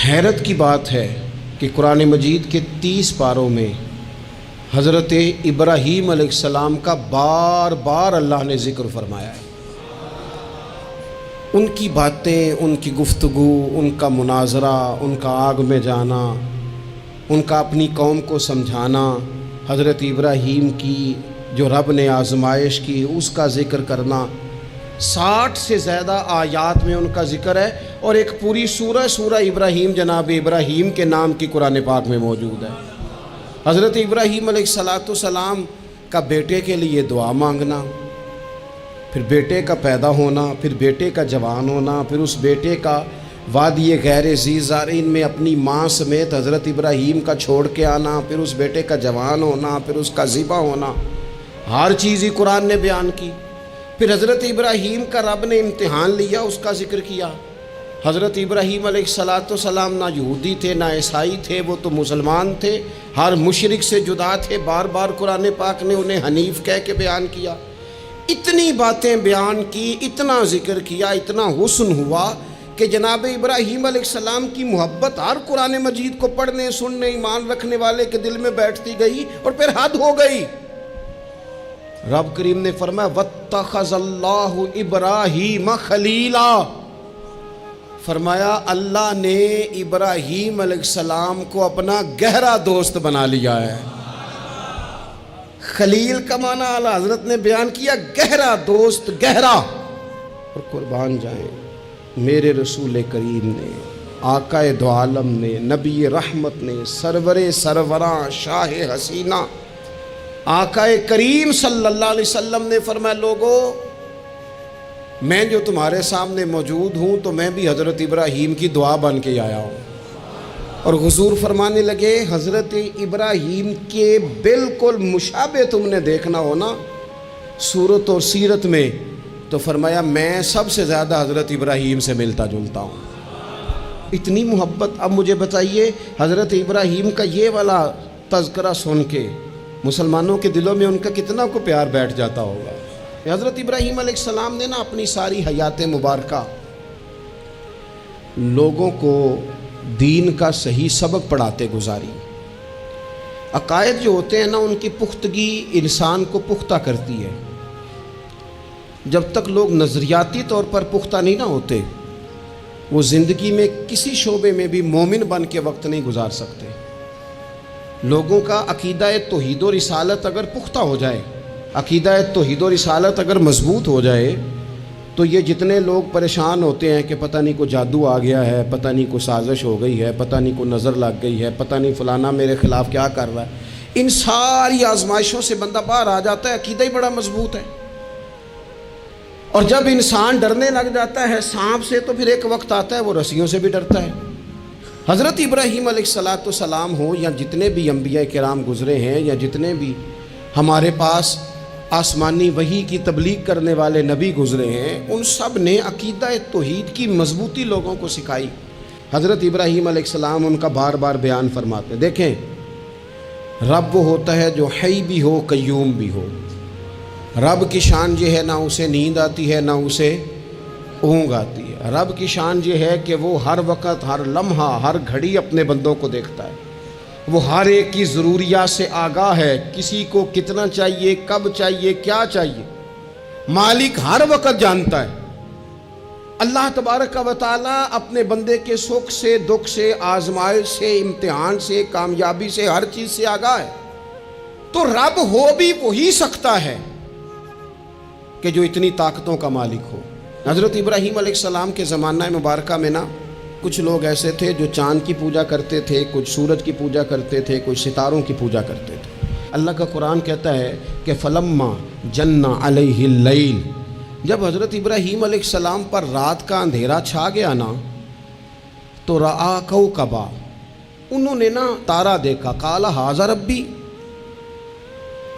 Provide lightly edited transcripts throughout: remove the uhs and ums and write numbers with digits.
حیرت کی بات ہے کہ قرآن مجید کے 30 پاروں میں حضرت ابراہیم علیہ السلام کا بار بار اللہ نے ذکر فرمایا ہے۔ ان کی باتیں، ان کی گفتگو، ان کا مناظرہ، ان کا آگ میں جانا، ان کا اپنی قوم کو سمجھانا، حضرت ابراہیم کی جو رب نے آزمائش کی اس کا ذکر کرنا، 60 سے زیادہ آیات میں ان کا ذکر ہے، اور ایک پوری سورہ ابراہیم جناب ابراہیم کے نام کی قرآن پاک میں موجود ہے۔ حضرت ابراہیم علیہ السلام کا بیٹے کے لیے دعا مانگنا، پھر بیٹے کا پیدا ہونا، پھر بیٹے کا جوان ہونا، پھر اس بیٹے کا وادی غیر ذی زارعین میں اپنی ماں سمیت حضرت ابراہیم کا چھوڑ کے آنا، پھر اس بیٹے کا جوان ہونا، پھر اس کا ذبح ہونا، ہر چیز ہی قرآن نے بیان کی۔ پھر حضرت ابراہیم کا رب نے امتحان لیا، اس کا ذکر کیا۔ حضرت ابراہیم علیہ السلام نہ یہودی تھے نہ عیسائی تھے، وہ تو مسلمان تھے، ہر مشرک سے جدا تھے۔ بار بار قرآن پاک نے انہیں حنیف کہہ کے بیان کیا۔ اتنی باتیں بیان کی، اتنا ذکر کیا، اتنا حسن ہوا کہ جناب ابراہیم علیہ السلام کی محبت ہر قرآن مجید کو پڑھنے، سننے، ایمان رکھنے والے کے دل میں بیٹھتی گئی، اور پھر حد ہو گئی۔ رب کریم نے فرمایا وَاتَّخَذَ اللَّهُ إِبْرَاهِيمَ خَلِيلًا، فرمایا اللہ نے ابراہیم علیہ السلام کو اپنا گہرا دوست بنا لیا ہے۔ خلیل کا معنی اعلیٰ حضرت نے بیان کیا، گہرا دوست، گہرا۔ اور قربان جائیں میرے رسول کریم نے، آقا دو عالم نے، نبی رحمت نے، سرور سروراں، شاہ حسینہ آقا کریم صلی اللہ علیہ وسلم نے فرمایا لوگو، میں جو تمہارے سامنے موجود ہوں تو میں بھی حضرت ابراہیم کی دعا بن کے آیا ہوں۔ اور حضور فرمانے لگے حضرت ابراہیم کے بالکل مشابہ تم نے دیکھنا ہونا صورت اور سیرت میں، تو فرمایا میں سب سے زیادہ حضرت ابراہیم سے ملتا جلتا ہوں۔ اتنی محبت۔ اب مجھے بتائیے حضرت ابراہیم کا یہ والا تذکرہ سن کے مسلمانوں کے دلوں میں ان کا کتنا کو پیار بیٹھ جاتا ہوگا۔ حضرت ابراہیم علیہ السلام نے اپنی ساری حیات مبارکہ لوگوں کو دین کا صحیح سبق پڑھاتے گزاری۔ عقائد جو ہوتے ہیں ان کی پختگی انسان کو پختہ کرتی ہے۔ جب تک لوگ نظریاتی طور پر پختہ نہیں ہوتے، وہ زندگی میں کسی شعبے میں بھی مومن بن کے وقت نہیں گزار سکتے۔ لوگوں کا عقیدہ توحید و رسالت اگر پختہ ہو جائے، عقیدہ توحید و رسالت اگر مضبوط ہو جائے، تو یہ جتنے لوگ پریشان ہوتے ہیں کہ پتہ نہیں کو جادو آ گیا ہے، پتہ نہیں کو سازش ہو گئی ہے، پتہ نہیں کو نظر لگ گئی ہے، پتہ نہیں فلانا میرے خلاف کیا کر رہا ہے، ان ساری آزمائشوں سے بندہ باہر آ جاتا ہے۔ عقیدہ ہی بڑا مضبوط ہے۔ اور جب انسان ڈرنے لگ جاتا ہے سانپ سے، تو پھر ایک وقت آتا ہے وہ رسیوں سے بھی ڈرتا ہے۔ حضرت ابراہیم علیہ السلام ہوں یا جتنے بھی انبیاء کرام گزرے ہیں، یا جتنے بھی ہمارے پاس آسمانی وحی کی تبلیغ کرنے والے نبی گزرے ہیں، ان سب نے عقیدہ توحید کی مضبوطی لوگوں کو سکھائی۔ حضرت ابراہیم علیہ السلام ان کا بار بار بیان فرماتے ہیں۔ دیکھیں، رب وہ ہوتا ہے جو حی بھی ہو، قیوم بھی ہو۔ رب کی شان یہ ہے نہ اسے نیند آتی ہے نہ اسے اونگ آتی ہے۔ رب کی شان یہ ہے کہ وہ ہر وقت، ہر لمحہ، ہر گھڑی اپنے بندوں کو دیکھتا ہے۔ وہ ہر ایک کی ضروریات سے آگاہ ہے، کسی کو کتنا چاہیے، کب چاہیے، کیا چاہیے، مالک ہر وقت جانتا ہے۔ اللہ تبارک و تعالیٰ اپنے بندے کے سکھ سے، دکھ سے، آزمائش سے، امتحان سے، کامیابی سے، ہر چیز سے آگاہ ہے۔ تو رب ہو بھی وہی سکتا ہے کہ جو اتنی طاقتوں کا مالک ہو۔ حضرت ابراہیم علیہ السلام کے زمانہ مبارکہ میں کچھ لوگ ایسے تھے جو چاند کی پوجا کرتے تھے، کچھ سورج کی پوجا کرتے تھے، کچھ ستاروں کی پوجا کرتے تھے۔ اللہ کا قرآن کہتا ہے کہ فلما جن علیہ اللیل، جب حضرت ابراہیم علیہ السلام پر رات کا اندھیرا چھا گیا تو رآ کوکبا، انہوں نے تارا دیکھا، قال ھذا ربی،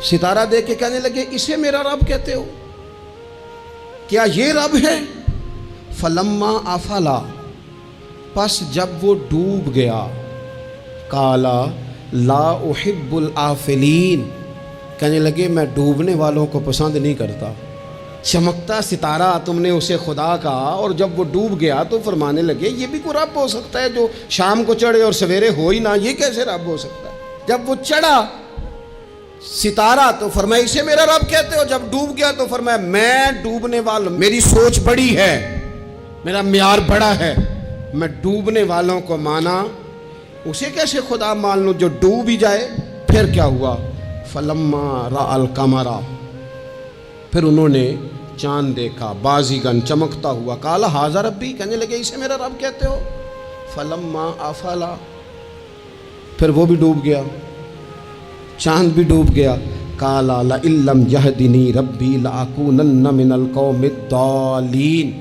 ستارہ دیکھ کے کہنے لگے اسے میرا رب کہتے ہو، کیا یہ رب ہے؟ فلما افلا، پس جب وہ ڈوب گیا، قالا لا احب الآفلین، کہنے لگے میں ڈوبنے والوں کو پسند نہیں کرتا۔ چمکتا ستارہ تم نے اسے خدا کہا، اور جب وہ ڈوب گیا تو فرمانے لگے یہ بھی کوئی رب ہو سکتا ہے جو شام کو چڑھے اور سویرے ہو ہی نہ، یہ کیسے رب ہو سکتا ہے؟ جب وہ چڑھا ستارہ تو فرمایا اسے میرا رب کہتے ہو، جب ڈوب گیا تو فرمایا میں ڈوبنے والوں، میری سوچ بڑی ہے، میرا معیار بڑا ہے، میں ڈوبنے والوں کو مانا، اسے کیسے خدا مان لوں جو ڈوب ہی جائے؟ پھر کیا ہوا؟ فلما رأى القمر، پھر انہوں نے چاند دیکھا، بازیگن چمکتا ہوا، قال ھذا ربی، کہنے لگے اسے میرا رب کہتے ہو؟ فلما افل، پھر وہ بھی ڈوب گیا، چاند بھی ڈوب گیا، قال لئن لم یہدنی ربی لأکونن من القوم الضالین،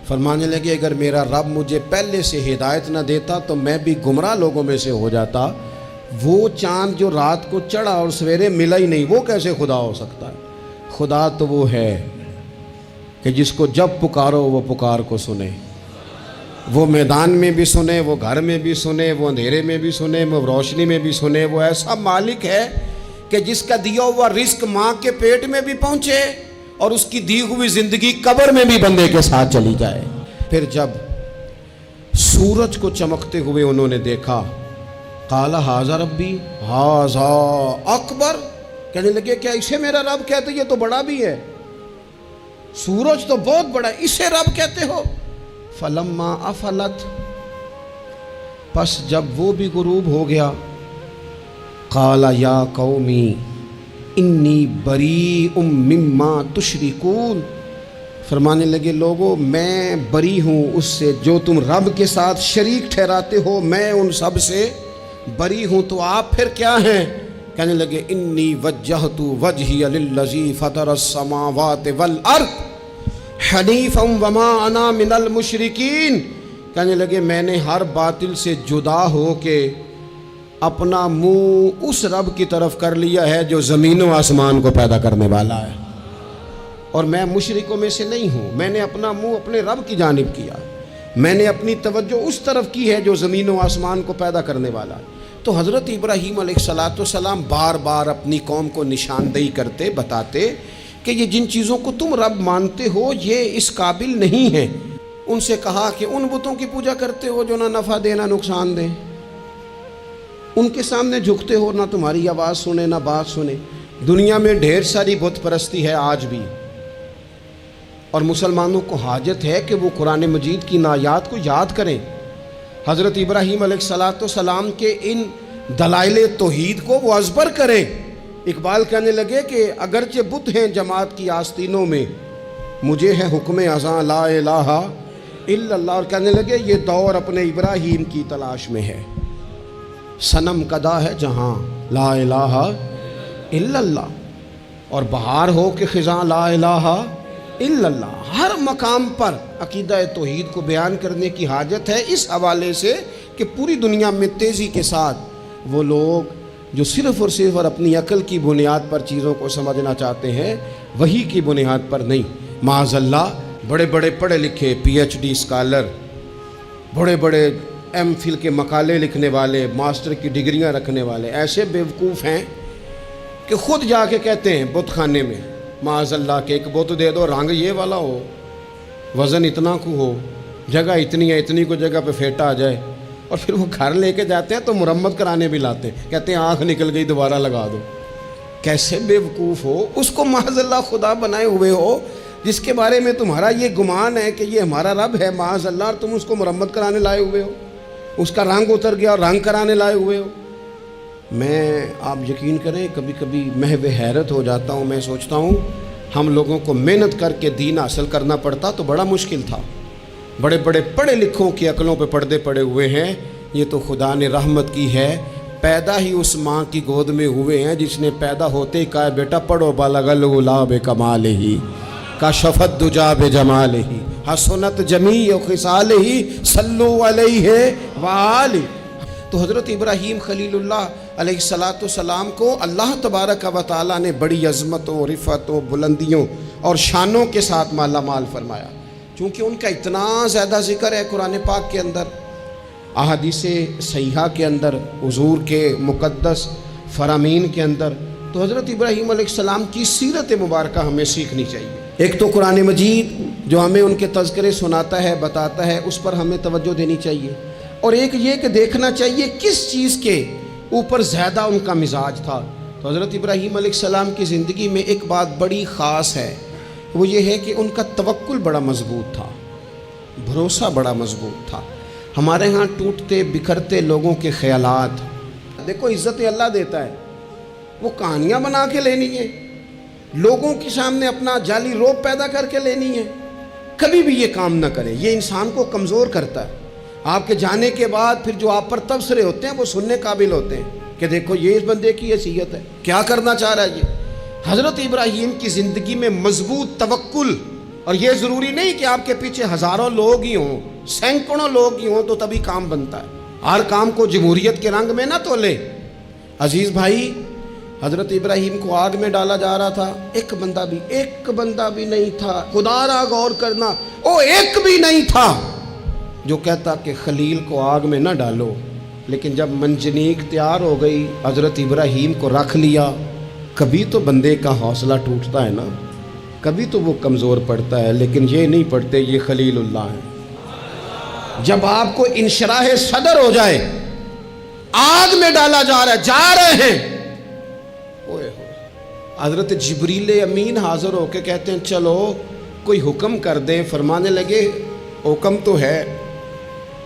فرمانے لگے اگر میرا رب مجھے پہلے سے ہدایت نہ دیتا تو میں بھی گمراہ لوگوں میں سے ہو جاتا۔ وہ چاند جو رات کو چڑھا اور سویرے ملا ہی نہیں، وہ کیسے خدا ہو سکتا ہے؟ خدا تو وہ ہے کہ جس کو جب پکارو وہ پکار کو سنے، وہ میدان میں بھی سنے، وہ گھر میں بھی سنے، وہ اندھیرے میں بھی سنے، وہ روشنی میں بھی سنے۔ وہ ایسا مالک ہے کہ جس کا دیا ہوا رزق ماں کے پیٹ میں بھی پہنچے اور اس کی دی ہوئی زندگی قبر میں بھی بندے کے ساتھ چلی جائے۔ پھر جب سورج کو چمکتے ہوئے انہوں نے دیکھا، قال ھذا ربی ھذا اکبر، کہنے لگے کیا اسے میرا رب کہتے؟ یہ تو بڑا بھی ہے، سورج تو بہت بڑا، اسے رب کہتے ہو؟ فلما افلت، پس جب وہ بھی غروب ہو گیا، قال یا قومی انی بریء مما تشرکون، فرمانے لگے لوگو میں بری ہوں اس سے جو تم رب کے ساتھ شریک ٹھہراتے ہو، میں ان سب سے بری ہوں، تو آپ پھر کیا ہیں؟ کہنے لگے انی وجہت وجہی للذی فطر السماوات والارض حنیفا وما انا من المشرکین، کہنے لگے میں نے ہر باطل سے جدا ہو کے اپنا منہ اس رب کی طرف کر لیا ہے جو زمین و آسمان کو پیدا کرنے والا ہے، اور میں مشرکوں میں سے نہیں ہوں، میں نے اپنا منہ اپنے رب کی جانب کیا، میں نے اپنی توجہ اس طرف کی ہے جو زمین و آسمان کو پیدا کرنے والا ہے۔ تو حضرت ابراہیم علیہ السلام بار بار اپنی قوم کو نشاندہی کرتے، بتاتے کہ یہ جن چیزوں کو تم رب مانتے ہو یہ اس قابل نہیں ہیں۔ ان سے کہا کہ ان بتوں کی پوجا کرتے ہو جو نہ نفع دے نہ نقصان دیں، ان کے سامنے جھکتے ہو، نہ تمہاری آواز سنے نہ بات سنے۔ دنیا میں ڈھیر ساری بت پرستی ہے آج بھی، اور مسلمانوں کو حاجت ہے کہ وہ قرآن مجید کی آیات کو یاد کریں، حضرت ابراہیم علیہ السلام کے ان دلائل توحید کو وہ ازبر کریں۔ اقبال کہنے لگے کہ اگرچہ بت ہیں جماعت کی آستینوں میں، مجھے ہے حکم اذاں لا الہ الا اللہ، اور کہنے لگے یہ دور اپنے ابراہیم کی تلاش میں ہے، صنم کدا ہے جہاں لا الہ الا اللہ، اور بہار ہو کہ خزاں لا الہ الا اللہ۔ ہر مقام پر عقیدہ توحید کو بیان کرنے کی حاجت ہے، اس حوالے سے کہ پوری دنیا میں تیزی کے ساتھ وہ لوگ جو صرف اور صرف اور اپنی عقل کی بنیاد پر چیزوں کو سمجھنا چاہتے ہیں، وہی کی بنیاد پر نہیں۔ معاذ اللہ بڑے بڑے پڑھے لکھے پی ایچ ڈی اسکالر، بڑے بڑے ایم فل کے مقالے لکھنے والے، ماسٹر کی ڈگریاں رکھنے والے ایسے بیوقوف ہیں کہ خود جا کے کہتے ہیں بت خانے میں معاذ اللہ کہ ایک بت دے دو، رنگ یہ والا ہو، وزن اتنا کو ہو، جگہ اتنی ہے، اتنی کو جگہ پہ پھیٹا آ جائے، اور پھر وہ گھر لے کے جاتے ہیں تو مرمت کرانے بھی لاتے ہیں، کہتے ہیں آنکھ نکل گئی دوبارہ لگا دو۔ کیسے بیوقوف ہو، اس کو معاذ اللہ خدا بنائے ہوئے ہو، جس کے بارے میں تمہارا یہ گمان ہے کہ یہ ہمارا رب ہے معاذ اللہ، اور تم اس کو مرمت کرانے لائے ہوئے ہو، اس کا رنگ اتر گیا اور رنگ کرانے لائے ہوئے ہو۔ میں آپ یقین کریں کبھی کبھی محو حیرت ہو جاتا ہوں، میں سوچتا ہوں ہم لوگوں کو محنت کر کے دین حاصل کرنا پڑتا تو بڑا مشکل تھا۔ بڑے بڑے پڑھے لکھوں کی عقلوں پہ پردے پڑے ہوئے ہیں، یہ تو خدا نے رحمت کی ہے، پیدا ہی اس ماں کی گود میں ہوئے ہیں جس نے پیدا ہوتے ہی کہا بیٹا پڑھو بالغ الغلا بکمالہ کشفت دجا بجمالہ حسنت جمیع خصالہ صلو علیہ وآلہ۔ تو حضرت ابراہیم خلیل اللہ علیہ السلام کو اللہ تبارک و تعالیٰ نے بڑی عظمتوں، رفعتوں، بلندیوں اور شانوں کے ساتھ مالا مال فرمایا، چونکہ ان کا اتنا زیادہ ذکر ہے قرآن پاک کے اندر، احادیث صحیحہ کے اندر، حضور کے مقدس فرامین کے اندر۔ تو حضرت ابراہیم علیہ السلام کی سیرت مبارکہ ہمیں سیکھنی چاہیے۔ ایک تو قرآن مجید جو ہمیں ان کے تذکرے سناتا ہے، بتاتا ہے، اس پر ہمیں توجہ دینی چاہیے، اور ایک یہ کہ دیکھنا چاہیے کس چیز کے اوپر زیادہ ان کا مزاج تھا۔ تو حضرت ابراہیم علیہ السلام کی زندگی میں ایک بات بڑی خاص ہے، وہ یہ ہے کہ ان کا توکل بڑا مضبوط تھا، بھروسہ بڑا مضبوط تھا۔ ہمارے ہاں ٹوٹتے بکھرتے لوگوں کے خیالات، دیکھو عزت اللہ دیتا ہے، وہ کہانیاں بنا کے لینی ہے، لوگوں کے سامنے اپنا جعلی روپ پیدا کر کے لینی ہے، کبھی بھی یہ کام نہ کرے، یہ انسان کو کمزور کرتا ہے۔ آپ کے جانے کے بعد پھر جو آپ پر تبصرے ہوتے ہیں وہ سننے قابل ہوتے ہیں کہ دیکھو یہ اس بندے کی حیثیت ہے، کیا کرنا چاہ رہا ہے یہ۔ حضرت ابراہیم کی زندگی میں مضبوط توکل، اور یہ ضروری نہیں کہ آپ کے پیچھے ہزاروں لوگ ہی ہوں، سینکڑوں لوگ ہی ہوں تو تبھی کام بنتا ہے۔ ہر کام کو جمہوریت کے رنگ میں نہ تولے۔ عزیز بھائی، حضرت ابراہیم کو آگ میں ڈالا جا رہا تھا، ایک بندہ بھی نہیں تھا، خدا را غور کرنا، وہ ایک بھی نہیں تھا جو کہتا کہ خلیل کو آگ میں نہ ڈالو۔ لیکن جب منجنیق تیار ہو گئی، حضرت ابراہیم کو رکھ لیا۔ کبھی تو بندے کا حوصلہ ٹوٹتا ہے نا، کبھی تو وہ کمزور پڑتا ہے، لیکن یہ نہیں پڑھتے یہ خلیل اللہ ہے۔ جب آپ کو انشراح صدر ہو جائے، آگ میں ڈالا جا رہا ہے، جا رہے ہیں، حضرت جبریل امین حاضر ہو کے کہتے ہیں چلو کوئی حکم کر دیں۔ فرمانے لگے حکم تو ہے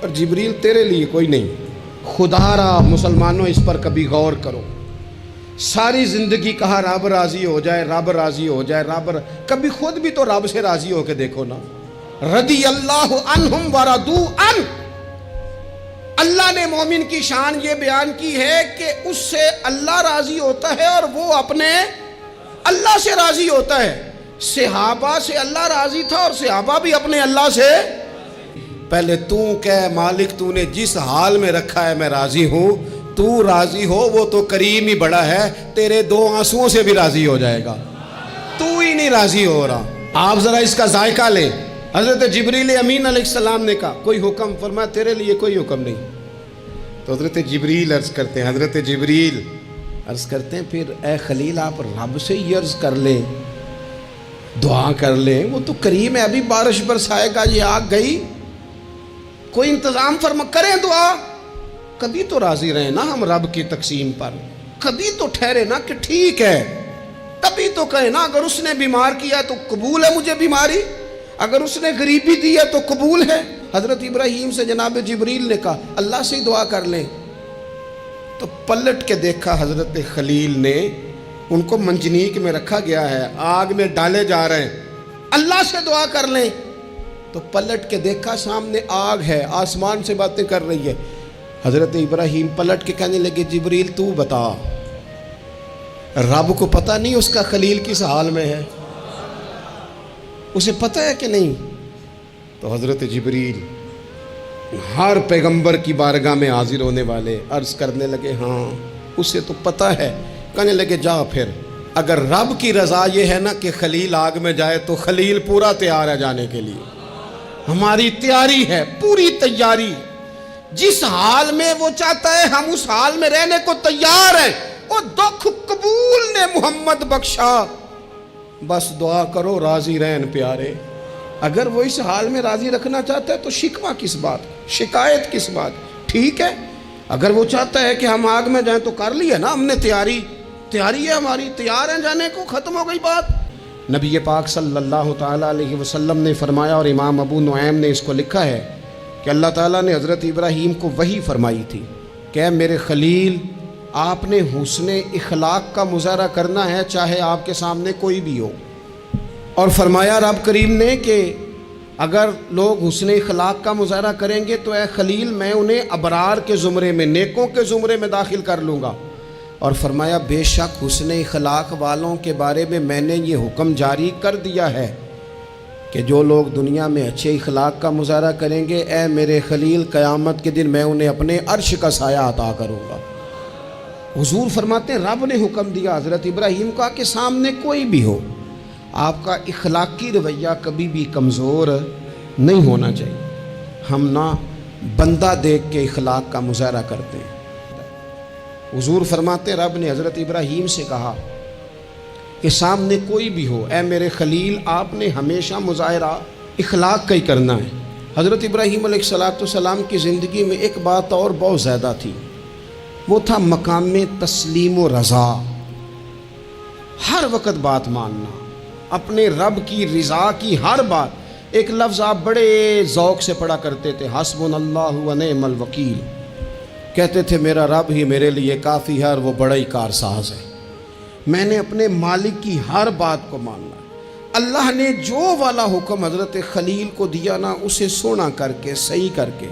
پر جبریل تیرے لیے کوئی نہیں، خدا را مسلمانوں اس پر کبھی غور کرو۔ ساری زندگی کہا رب راضی ہو جائے، رب راضی ہو جائے، کبھی خود بھی تو رب سے راضی ہو کے دیکھو نا۔ رضی اللہ عنہم ورضوا عنہ، اللہ نے مومن کی شان یہ بیان کی ہے کہ اس سے اللہ راضی ہوتا ہے اور وہ اپنے اللہ سے راضی ہوتا ہے۔ صحابہ سے اللہ راضی تھا اور صحابہ بھی اپنے اللہ سے۔ پہلے تو کہہ مالک تو نے جس حال میں رکھا ہے میں راضی ہوں، تو راضی ہو، وہ تو کریم ہی بڑا ہے، تیرے دو آنسوؤں سے بھی راضی ہو جائے گا، تو ہی نہیں راضی ہو رہا۔ آپ ذرا اس کا ذائقہ لیں۔ حضرت جبریل امین علیہ السلام نے کہا کوئی حکم، فرمایا تیرے لیے کوئی حکم نہیں۔ تو حضرت جبریل عرض کرتے ہیں، حضرت جبریل عرض کرتے ہیں پھر اے خلیل آپ رب سے ہی عرض کر لیں، دعا کر لیں، وہ تو کریم ہے، ابھی بارش برسائے گا، یہ آگ گئی، کوئی انتظام فرما، کریں دعا۔ کبھی تو راضی رہیں نا ہم رب کی تقسیم پر، کبھی تو ٹھہرے نا کہ ٹھیک ہے، تبھی تو کہیں نا اگر اس نے بیمار کیا تو قبول ہے مجھے بیماری، اگر اس نے غریبی دی ہے تو قبول ہے۔ حضرت ابراہیم سے جناب جبریل نے کہا اللہ سے ہی دعا کر لیں۔ تو پلٹ کے دیکھا حضرت خلیل نے، ان کو منجنیق میں رکھا گیا ہے، آگ میں ڈالے جا رہے ہیں، اللہ سے دعا کر لیں۔ تو پلٹ کے دیکھا سامنے آگ ہے، آسمان سے باتیں کر رہی ہے۔ حضرت ابراہیم پلٹ کے کہنے لگے جبریل تو بتا، رب کو پتہ نہیں اس کا خلیل کس حال میں ہے، اسے پتہ ہے کہ نہیں؟ تو حضرت جبریل ہر پیغمبر کی بارگاہ میں حاضر ہونے والے عرض کرنے لگے ہاں اسے تو پتہ ہے۔ کہنے لگے جا پھر، اگر رب کی رضا یہ ہے نا کہ خلیل آگ میں جائے تو خلیل پورا تیار ہے جانے کے لیے، ہماری تیاری ہے، پوری تیاری، جس حال میں وہ چاہتا ہے ہم اس حال میں رہنے کو تیار ہیں۔ وہ دکھ قبول نے محمد بخشا، بس دعا کرو راضی رہن پیارے۔ اگر وہ اس حال میں راضی رکھنا چاہتا ہے تو شکوہ کس بات، شکایت کس بات؟ ٹھیک ہے، اگر وہ چاہتا ہے کہ ہم آگ میں جائیں تو کر لی ہے نا ہم نے تیاری ہے ہماری، تیار ہیں جانے کو، ختم ہو گئی بات۔ نبی پاک صلی اللہ تعالیٰ علیہ وسلم نے فرمایا، اور امام ابو نعیم نے اس کو لکھا ہے کہ اللہ تعالیٰ نے حضرت ابراہیم کو وحی فرمائی تھی کہ اے میرے خلیل، آپ نے حسن اخلاق کا مظاہرہ کرنا ہے چاہے آپ کے سامنے کوئی بھی ہو، اور فرمایا رب کریم نے کہ اگر لوگ حسن اخلاق کا مظاہرہ کریں گے تو اے خلیل میں انہیں ابرار کے زمرے میں، نیکوں کے زمرے میں داخل کر لوں گا، اور فرمایا بے شک حسن اخلاق والوں کے بارے میں میں نے یہ حکم جاری کر دیا ہے کہ جو لوگ دنیا میں اچھے اخلاق کا مظاہرہ کریں گے اے میرے خلیل قیامت کے دن میں انہیں اپنے عرش کا سایہ عطا کروں گا۔ حضور فرماتے ہیں رب نے حکم دیا حضرت ابراہیم کا کہ سامنے کوئی بھی ہو، آپ کا اخلاقی رویہ کبھی بھی کمزور نہیں ہونا چاہیے۔ ہم نہ بندہ دیکھ کے اخلاق کا مظاہرہ کرتے ہیں۔ حضور فرماتے رب نے حضرت ابراہیم سے کہا کہ سامنے کوئی بھی ہو، اے میرے خلیل آپ نے ہمیشہ مظاہرہ اخلاق کا ہی کرنا ہے۔ حضرت ابراہیم علیہ السلام کی زندگی میں ایک بات اور بہت زیادہ تھی، وہ تھا مقام تسلیم و رضا۔ ہر وقت بات ماننا، اپنے رب کی رضا کی ہر بات۔ ایک لفظ آپ بڑے ذوق سے پڑھا کرتے تھے، حسبنا اللہ و نعم الوکیل، کہتے تھے میرا رب ہی میرے لیے کافی ہے اور وہ بڑا ہی کارساز ہے۔ میں نے اپنے مالک کی ہر بات کو ماننا۔ اللہ نے جو والا حکم حضرت خلیل کو دیا نا، اسے سونا کر کے صحیح کر کے